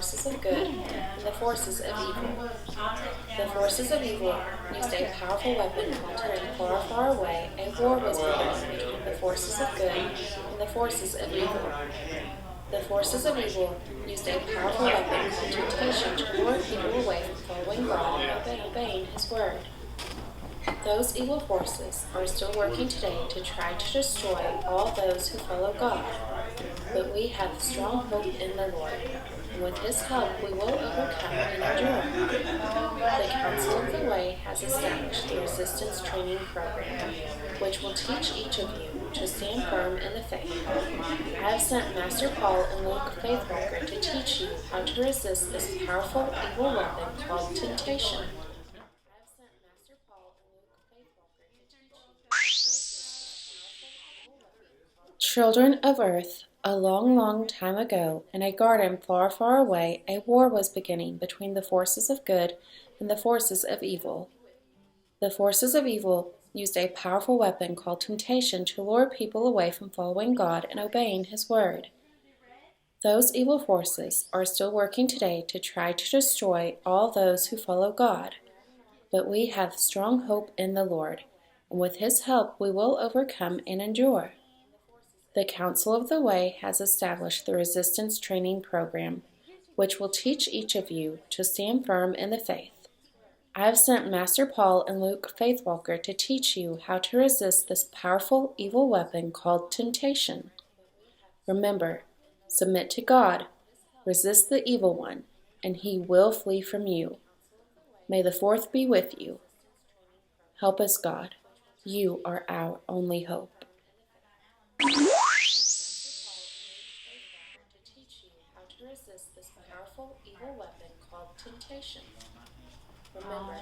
forces of good and the forces of evil. The forces of evil used a powerful weapon until far, far away a war was beginning between the forces of good and the forces of evil. The forces of evil used a powerful weapon called temptation to lure people away from following God and obeying His word. Those evil forces are still working today to try to destroy all those who follow God. But we have strong hope in the Lord, and with His help we will overcome and endure. The Council of the Way has established the Resistance Training Program, which will teach each of you to stand firm in the faith. I have sent Master Paul and Luke Faithwalker to teach you how to resist this powerful evil weapon called temptation. Children of Earth, a long, long time ago, in a garden far, far away, a war was beginning between the forces of good and the forces of evil. The forces of evil used a powerful weapon called temptation to lure people away from following God and obeying His word. Those evil forces are still working today to try to destroy all those who follow God. But we have strong hope in the Lord, and with His help we will overcome and endure. The Council of the Way has established the Resistance Training Program, which will teach each of you to stand firm in the faith. I have sent Master Paul and Luke Faithwalker to teach you how to resist this powerful evil weapon called temptation. Remember, submit to God, resist the evil one, and he will flee from you. May the fourth be with you. Help us, God. You are our only hope. Temptation. Remember,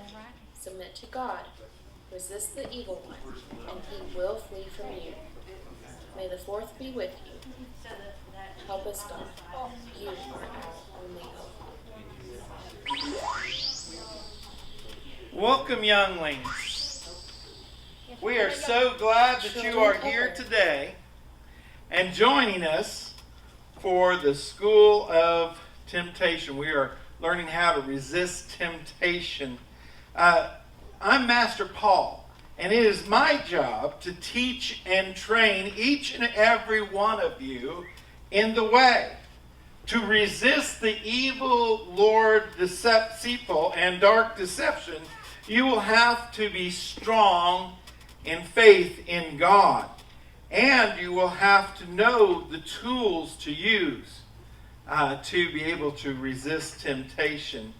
submit to God, resist the evil one, and he will flee from you. May the fourth be with you. Help us, God. You are our only hope. Welcome, younglings. We are so glad that you are here today and joining us for the School of Temptation. We are learning how to resist temptation. I'm Master Paul, and it is my job to teach and train each and every one of you in the way. To resist the evil, Lord, deceitful, and dark deception, you will have to be strong in faith in God. And you will have to know the tools to use to be able to resist temptation.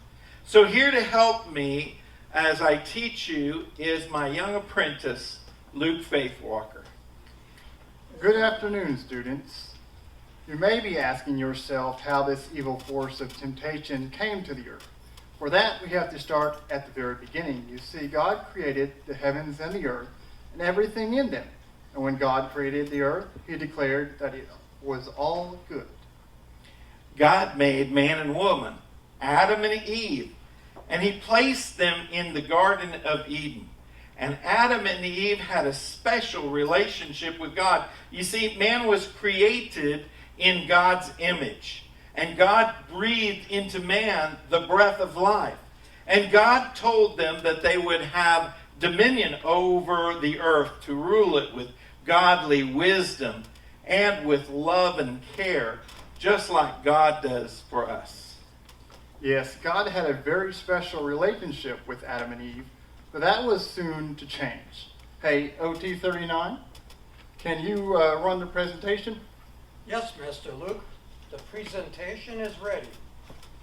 So here to help me as I teach you is my young apprentice, Luke Faithwalker. Good afternoon, students. You may be asking yourself how this evil force of temptation came to the earth. For that, we have to start at the very beginning. You see, God created the heavens and the earth and everything in them. And when God created the earth, He declared that it was all good. God made man and woman, Adam and Eve, and He placed them in the Garden of Eden. And Adam and Eve had a special relationship with God. You see, man was created in God's image, and God breathed into man the breath of life. And God told them that they would have dominion over the earth, to rule it with godly wisdom and with love and care, just like God does for us. Yes, God had a very special relationship with Adam and Eve, but that was soon to change. Hey, OT39, can you run the presentation? Yes, Mr. Luke. The presentation is ready.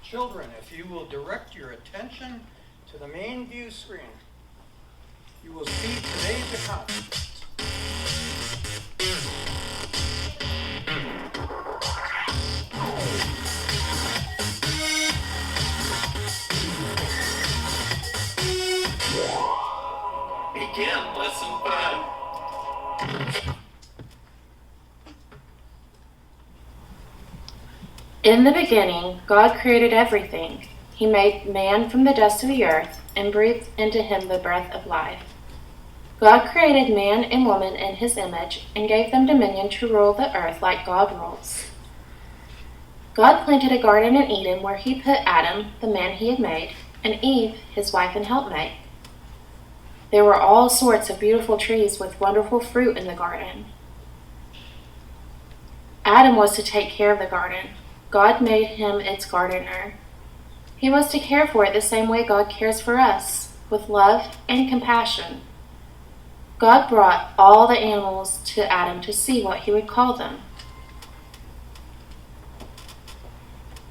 Children, if you will direct your attention to the main view screen, you will see today's account. Begin lesson 5. In the beginning, God created everything. He made man from the dust of the earth and breathed into him the breath of life. God created man and woman in His image and gave them dominion to rule the earth like God rules. God planted a garden in Eden where he put Adam, the man he had made, and Eve, his wife and helpmate. There were all sorts of beautiful trees with wonderful fruit in the garden. Adam was to take care of the garden. God made him its gardener. He was to care for it the same way God cares for us, with love and compassion. God brought all the animals to Adam to see what he would call them.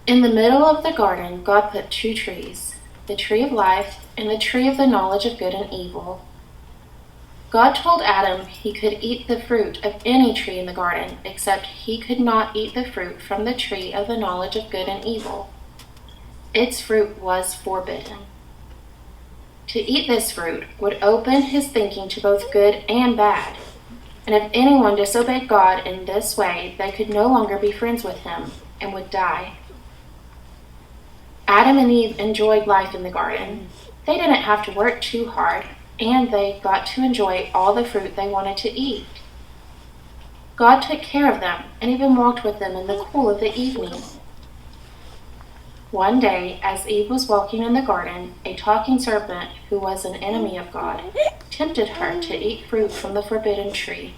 In the middle of the garden, God put 2 trees, the tree of life and the tree of the knowledge of good and evil. God told Adam he could eat the fruit of any tree in the garden, except he could not eat the fruit from the tree of the knowledge of good and evil. Its fruit was forbidden. To eat this fruit would open his thinking to both good and bad. And if anyone disobeyed God in this way, they could no longer be friends with him and would die. Adam and Eve enjoyed life in the garden. They didn't have to work too hard, and they got to enjoy all the fruit they wanted to eat. God took care of them and even walked with them in the cool of the evening. One day, as Eve was walking in the garden, a talking serpent, who was an enemy of God, tempted her to eat fruit from the forbidden tree.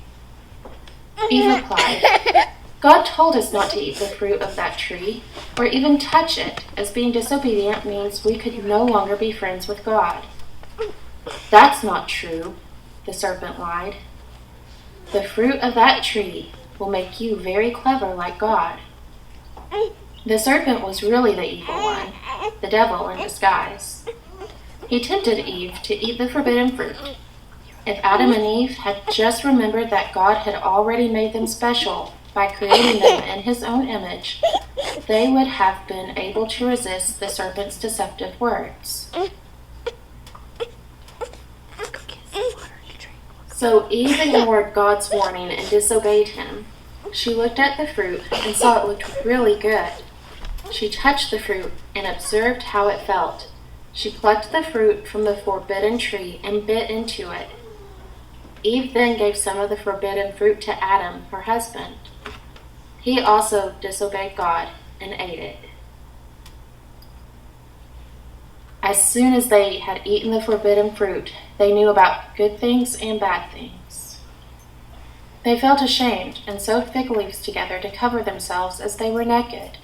Eve replied, God told us not to eat the fruit of that tree, or even touch it, as being disobedient means we could no longer be friends with God. That's not true, the serpent lied. The fruit of that tree will make you very clever like God. The serpent was really the evil one, the devil in disguise. He tempted Eve to eat the forbidden fruit. If Adam and Eve had just remembered that God had already made them special by creating them in his own image, they would have been able to resist the serpent's deceptive words. So Eve ignored God's warning and disobeyed him. She looked at the fruit and saw it looked really good. She touched the fruit and observed how it felt. She plucked the fruit from the forbidden tree and bit into it. Eve then gave some of the forbidden fruit to Adam, her husband. He also disobeyed God and ate it. As soon as they had eaten the forbidden fruit, they knew about good things and bad things. They felt ashamed and sewed fig leaves together to cover themselves as they were naked.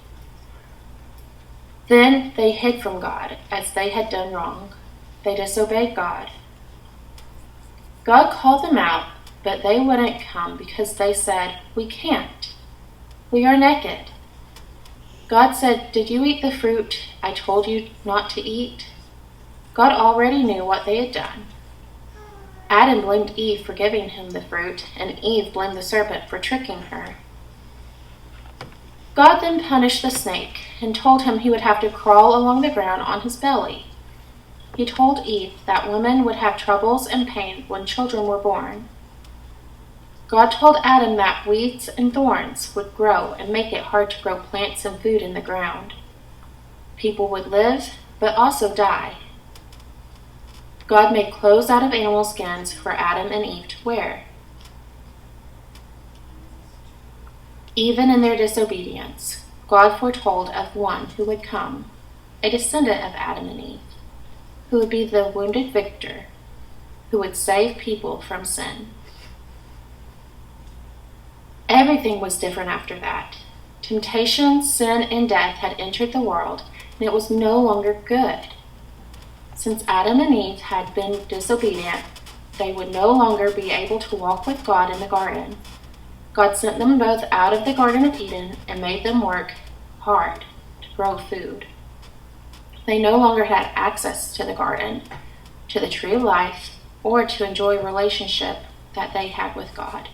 Then they hid from God as they had done wrong. They disobeyed God. God called them out, but they wouldn't come because they said, "We can't. We are naked." God said, "Did you eat the fruit I told you not to eat?" God already knew what they had done. Adam blamed Eve for giving him the fruit, and Eve blamed the serpent for tricking her. God then punished the snake and told him he would have to crawl along the ground on his belly. He told Eve that women would have troubles and pain when children were born. God told Adam that weeds and thorns would grow and make it hard to grow plants and food in the ground. People would live, but also die. God made clothes out of animal skins for Adam and Eve to wear. Even in their disobedience, God foretold of one who would come, a descendant of Adam and Eve, who would be the wounded victor, who would save people from sin. Everything was different after that. Temptation, sin, and death had entered the world, and it was no longer good. Since Adam and Eve had been disobedient, they would no longer be able to walk with God in the garden. God sent them both out of the Garden of Eden and made them work hard to grow food. They no longer had access to the garden, to the tree of life, or to enjoy a relationship that they had with God.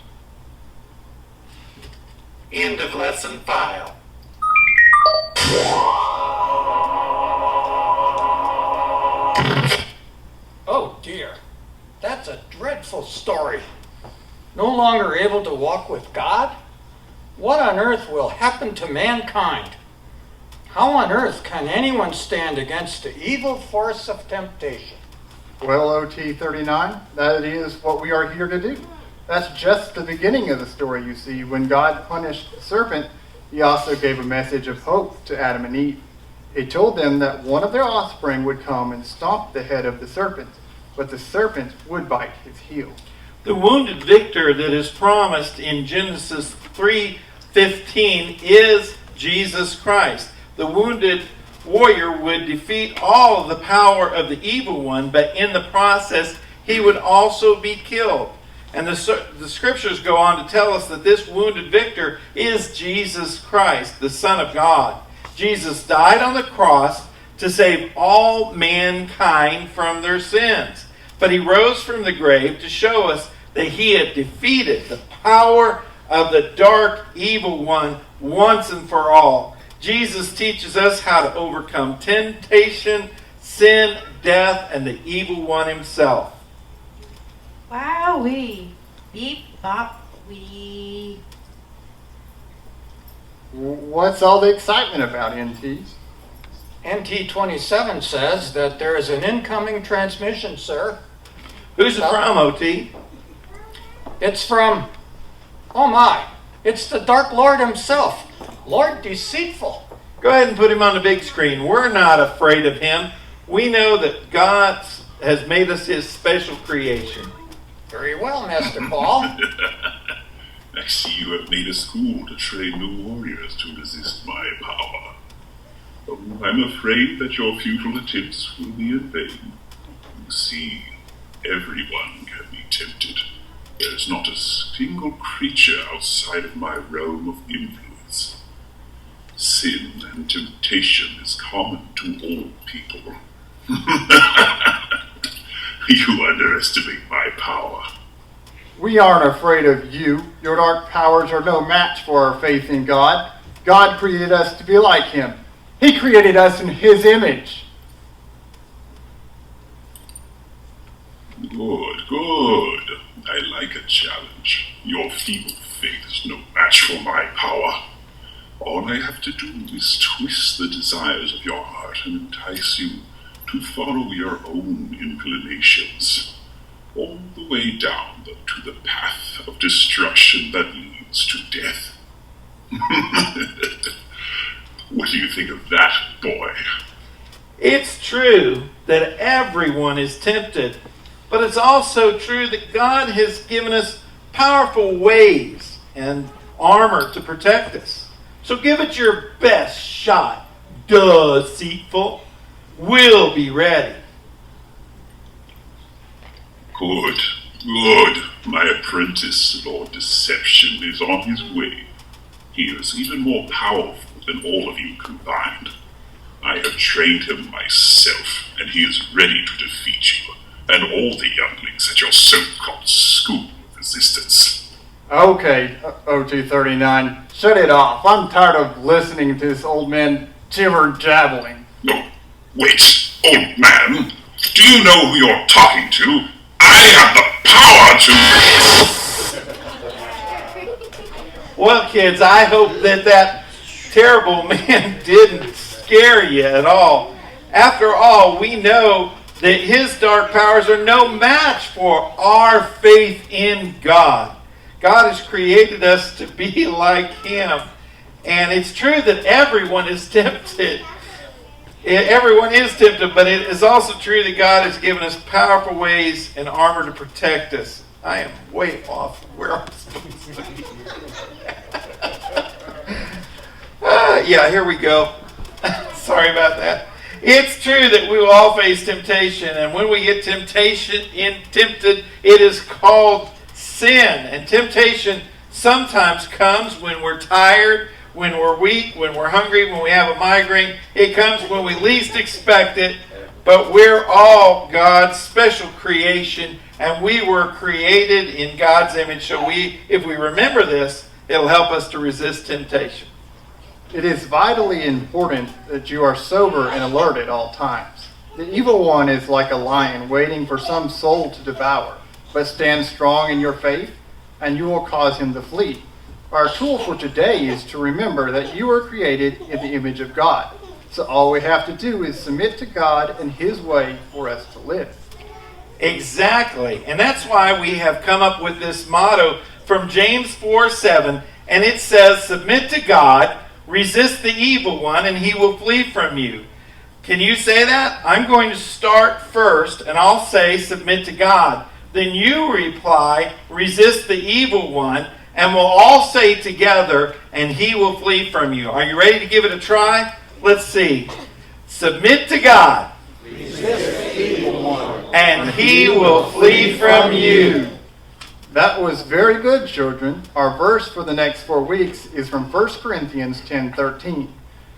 End of lesson 5. Oh dear, that's a dreadful story. No longer able to walk with God? What on earth will happen to mankind? How on earth can anyone stand against the evil force of temptation? Well, OT 39, that is what we are here to do. That's just the beginning of the story, you see. When God punished the serpent, He also gave a message of hope to Adam and Eve. He told them that one of their offspring would come and stomp the head of the serpent, but the serpent would bite his heel. The wounded victor that is promised in Genesis 3:15 is Jesus Christ. The wounded warrior would defeat all of the power of the evil one, but in the process, he would also be killed. And the scriptures go on to tell us that this wounded victor is Jesus Christ, the Son of God. Jesus died on the cross to save all mankind from their sins. But he rose from the grave to show us that he had defeated the power of the dark evil one once and for all. Jesus teaches us how to overcome temptation, sin, death, and the evil one himself. Wowee. Beep, bop, wee. What's all the excitement about, NTs? NT27 says that there is an incoming transmission, sir. Who's it from, OT? It's from, oh my, it's the Dark Lord himself, Lord Deceitful. Go ahead and put him on the big screen. We're not afraid of him. We know that God has made us his special creation. Very well, Master Paul. I see you have made a school to train new warriors to resist my power. Oh, I'm afraid that your futile attempts will be in vain. You see, everyone can be tempted. There is not a single creature outside of my realm of influence. Sin and temptation is common to all people. You underestimate my power. We aren't afraid of you. Your dark powers are no match for our faith in God. God created us to be like him. He created us in his image. Good, good. I like a challenge. Your feeble faith is no match for my power. All I have to do is twist the desires of your heart and entice you to follow your own inclinations, all the way down to the path of destruction that leads to death. What do you think of that, boy? It's true that everyone is tempted, but it's also true that God has given us powerful ways and armor to protect us. So give it your best shot, deceitful. We'll be ready. Good, good. My apprentice, Lord Deception, is on his way. He is even more powerful than all of you combined. I have trained him myself, and he is ready to defeat you and all the younglings at your so-called school of resistance. Okay, OT39, shut it off. I'm tired of listening to this old man jibber-jabbling. No, wait, old man. Do you know who you're talking to? I have the power to... Well, kids, I hope that terrible man didn't scare you at all. After all, we know that his dark powers are no match for our faith in God. God has created us to be like him. And it's true that everyone is tempted. Everyone is tempted, but it is also true that God has given us powerful ways and armor to protect us. I am way off where I'm supposed to be. Yeah, here we go. Sorry about that. It's true that we will all face temptation, and when we get tempted, it is called sin. And temptation sometimes comes when we're tired, when we're weak, when we're hungry, when we have a migraine. It comes when we least expect it, but we're all God's special creation, and we were created in God's image. So if we remember this, it'll help us to resist temptation. It is vitally important that you are sober and alert at all times. The evil one is like a lion waiting for some soul to devour, but stand strong in your faith, and you will cause him to flee. Our tool for today is to remember that you were created in the image of God. So all we have to do is submit to God and his way for us to live. Exactly. And that's why we have come up with this motto from James 4:7, and it says, submit to God, resist the evil one and he will flee from you. Can you say that? I'm going to start first and I'll say submit to God. Then you reply, resist the evil one, and we'll all say together, and he will flee from you. Are you ready to give it a try? Let's see. Submit to God. Resist the evil one. And he will flee from you. That was very good, children. Our verse for the next 4 weeks is from 1 Corinthians 10:13.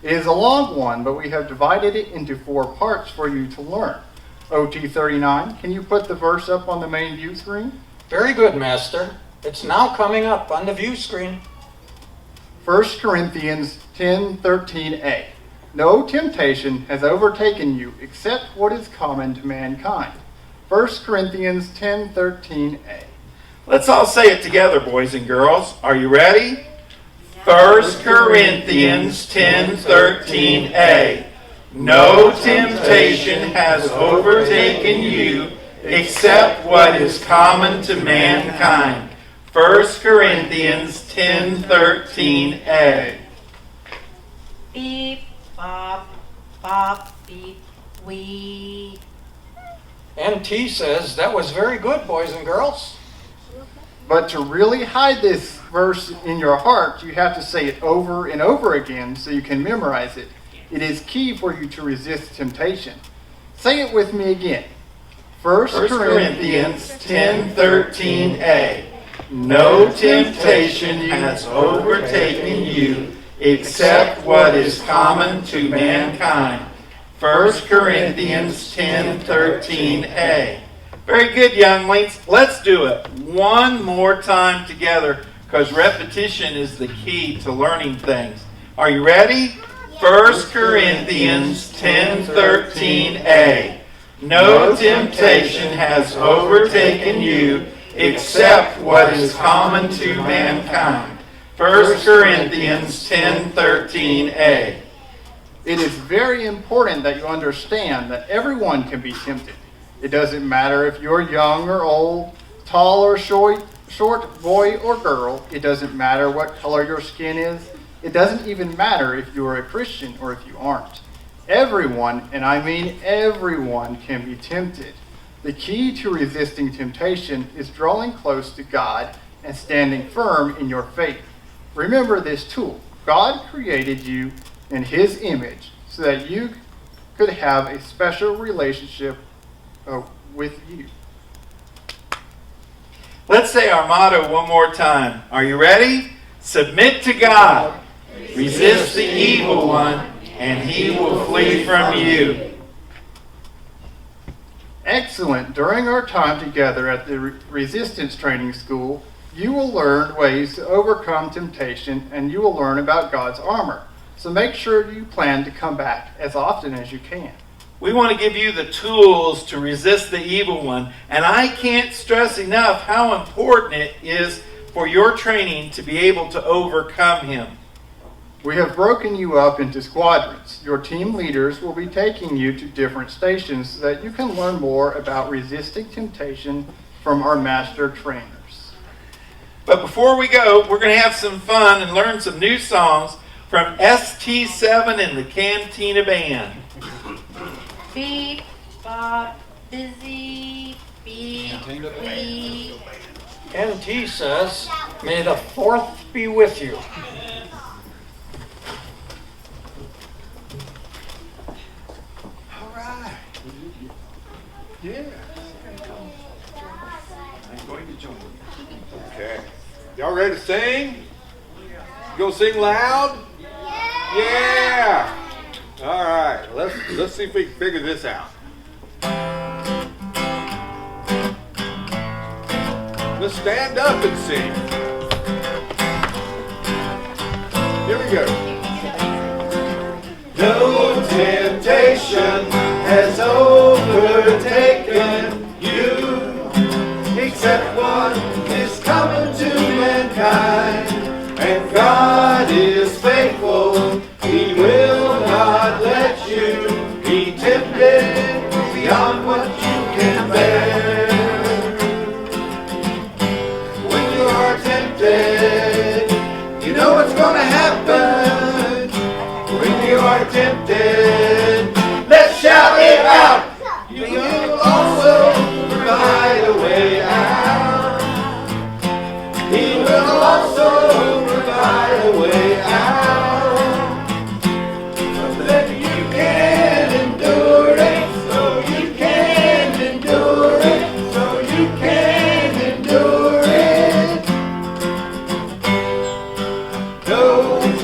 It is a long one, but we have divided it into 4 parts for you to learn. OT 39, can you put the verse up on the main view screen? Very good, Master. It's now coming up on the view screen. 1 Corinthians 10:13a. No temptation has overtaken you except what is common to mankind. 1 Corinthians 10:13a. Let's all say it together, boys and girls. Are you ready? 1 Corinthians 10:13a. No temptation has overtaken you except what is common to mankind. 1 Corinthians 10:13a. Beep, bop, bop, beep, wee. NT says that was very good, boys and girls. But to really hide this verse in your heart, you have to say it over and over again so you can memorize it. It is key for you to resist temptation. Say it with me again. 1 Corinthians 10:13a. No temptation has overtaken you except what is common to mankind. 1 Corinthians 10:13a. Very good, younglings. Let's do it one more time together because repetition is the key to learning things. Are you ready? 1 Corinthians 10:13a. No temptation has overtaken you except what is common to mankind. 1 Corinthians 10:13a. It is very important that you understand that everyone can be tempted. It doesn't matter if you're young or old, tall or short, boy or girl. It doesn't matter what color your skin is. It doesn't even matter if you're a Christian or if you aren't. Everyone, and I mean everyone, can be tempted. The key to resisting temptation is drawing close to God and standing firm in your faith. Remember this tool. God created you in His image so that you could have a special relationship with you. Let's say our motto one more time. Are you ready? Submit to God. Resist the evil one, and he will flee from you. Excellent. During our time together at the Resistance Training School, you will learn ways to overcome temptation and you will learn about God's armor. So make sure you plan to come back as often as you can. We want to give you the tools to resist the evil one, and I can't stress enough how important it is for your training to be able to overcome him. We have broken you up into squadrons. Your team leaders will be taking you to different stations so that you can learn more about resisting temptation from our master trainers. But before we go, we're going to have some fun and learn some new songs from ST7 and the Cantina Band. Beep, bop, busy, beep, beep. NT says, may the 4th be with you. All right. Yeah. I'm going to join you. Okay. Y'all ready to sing? You gonna sing loud? Yeah. All right. Let's see if we can figure this out. Let's stand up and sing. Here we go. No temptation has overtaken you except what is common to mankind. And God is faithful, He will not let you be tempted beyond what you can bear. When you are tempted, you know what's gonna happen.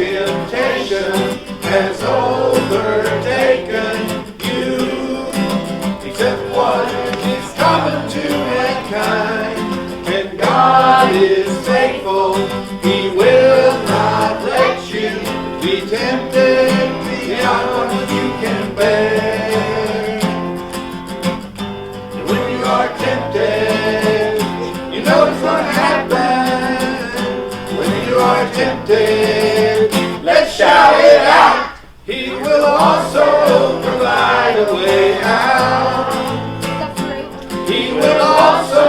temptation has overtaken you. Except what is common to mankind, and God is faithful. He will not let you be tempted beyond what you can bear. And when you are tempted, you know it's going to happen. When you are tempted, let's shout it out. He will also provide a way out. He will also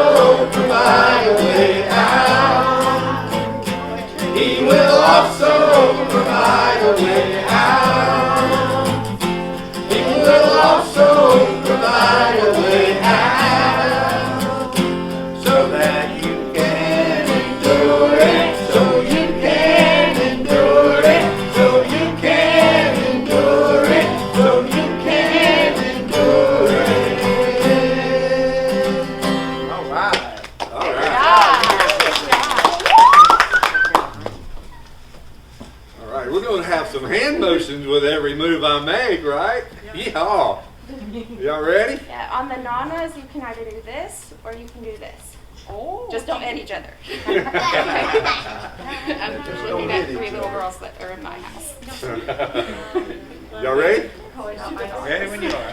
provide a way out. He will also provide a way out. He will also provide a way out. So that you can endure it. So you can endure it. So you can endure it. So you can endure it. All right. All right. All right. We're going to have some hand motions with every move I make, right? Yeah. Y'all ready? Yeah, on the nanas, you can either do this or you can do this. Oh. Just don't hit each other. I'm looking at 3 little girls that are in my house. Y'all ready? Ready when you are.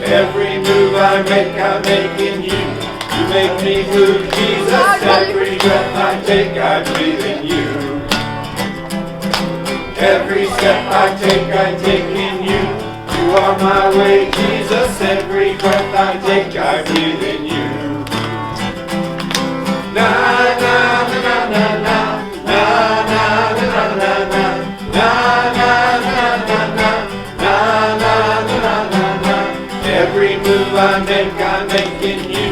Every move I make, I make in you. You make me move, Jesus. Every breath I take, I breathe in you. Every step I take in you. You are my way, Jesus. Every breath I take, I breathe in you. Na na na na na na na na na na na na na na na na na na. Every move I make in you.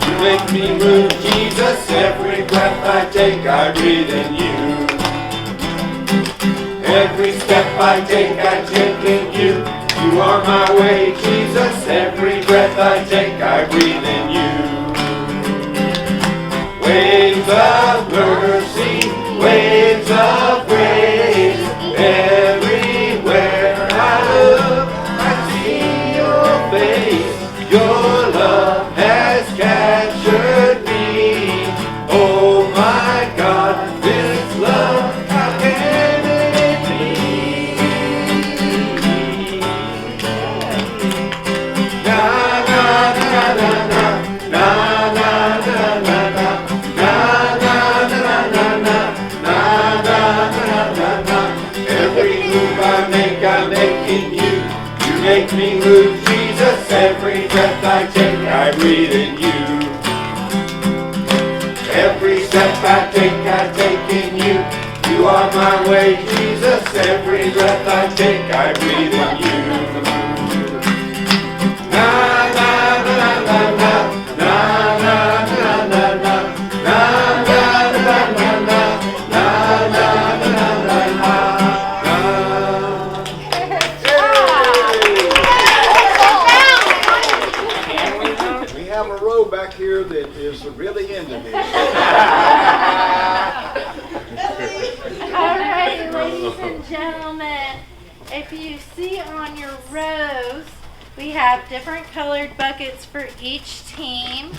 You make me move, Jesus. Every breath I take, I breathe in you. Every step I take in you. You are my way, Jesus. Every breath I take, I breathe in you. Waves of mercy, waves of grace. Everywhere I look, I see your face. Your love has captured me. Oh my God, this love, how can it be? Na na na na na na na na na na na na na na na na. Every move I make in you. You make me move, Jesus. Every breath I take, I breathe in you. Every step I take in you. You are my way, Jesus. Every breath I take, I breathe in you. Na na na na na na na na na na na na na na na na We have a row back here that is really into this. All right, ladies and gentlemen, if you see on your rows, we have different colored buckets for each team,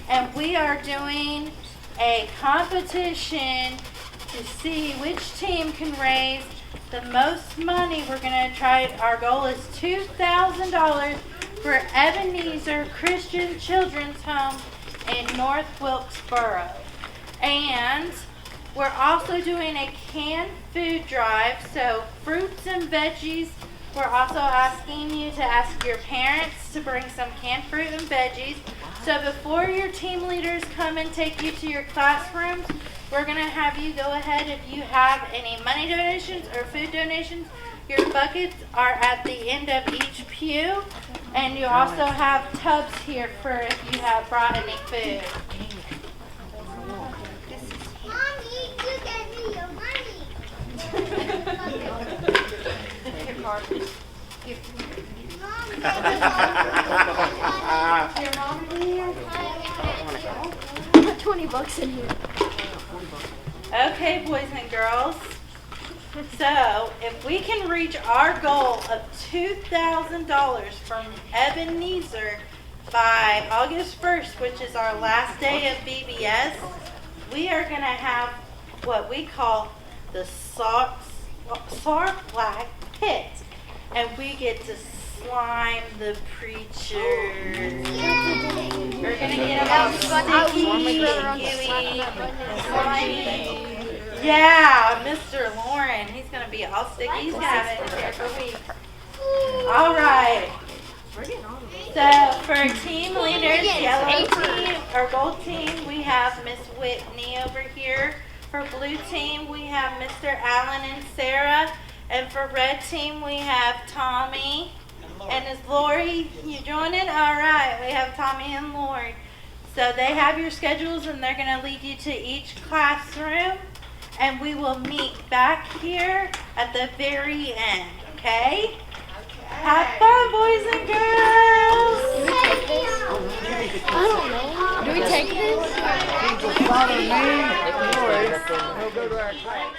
and we are doing a competition to see which team can raise the most money. We're going to try, our goal is $2,000 for Ebenezer Christian Children's Home in North Wilkesboro. And we're also doing a canned food drive, so fruits and veggies. We're also asking you to ask your parents to bring some canned fruit and veggies. So before your team leaders come and take you to your classrooms, we're going to have you go ahead, if you have any money donations or food donations, your buckets are at the end of each pew. And you also have tubs here for if you have brought any food. Mommy, you gave me your money. Put $20 in here. Okay, boys and girls. So, if we can reach our goal of $2,000 from Ebenezer by August 1st, which is our last day of BBS, we are going to have what we call the Sark-Black Pit. And we get to slime the preachers. We're going to get them all sticky and gooey and slimy. Yeah, Mr. Lauren, he's going to be all sticky. He's going to have it in here for weeks. All right. So for team leaders, yellow team or gold team, we have Miss Whitney over here. For blue team, we have Mr. Allen and Sarah. And for red team, we have Tommy. And is Lori, you joining? All right, we have Tommy and Lori. So they have your schedules and they're going to lead you to each classroom. And we will meet back here at the very end, okay? Have fun, boys and girls! I don't know. Do we take this? Follow me, Lori, and we'll go to our class.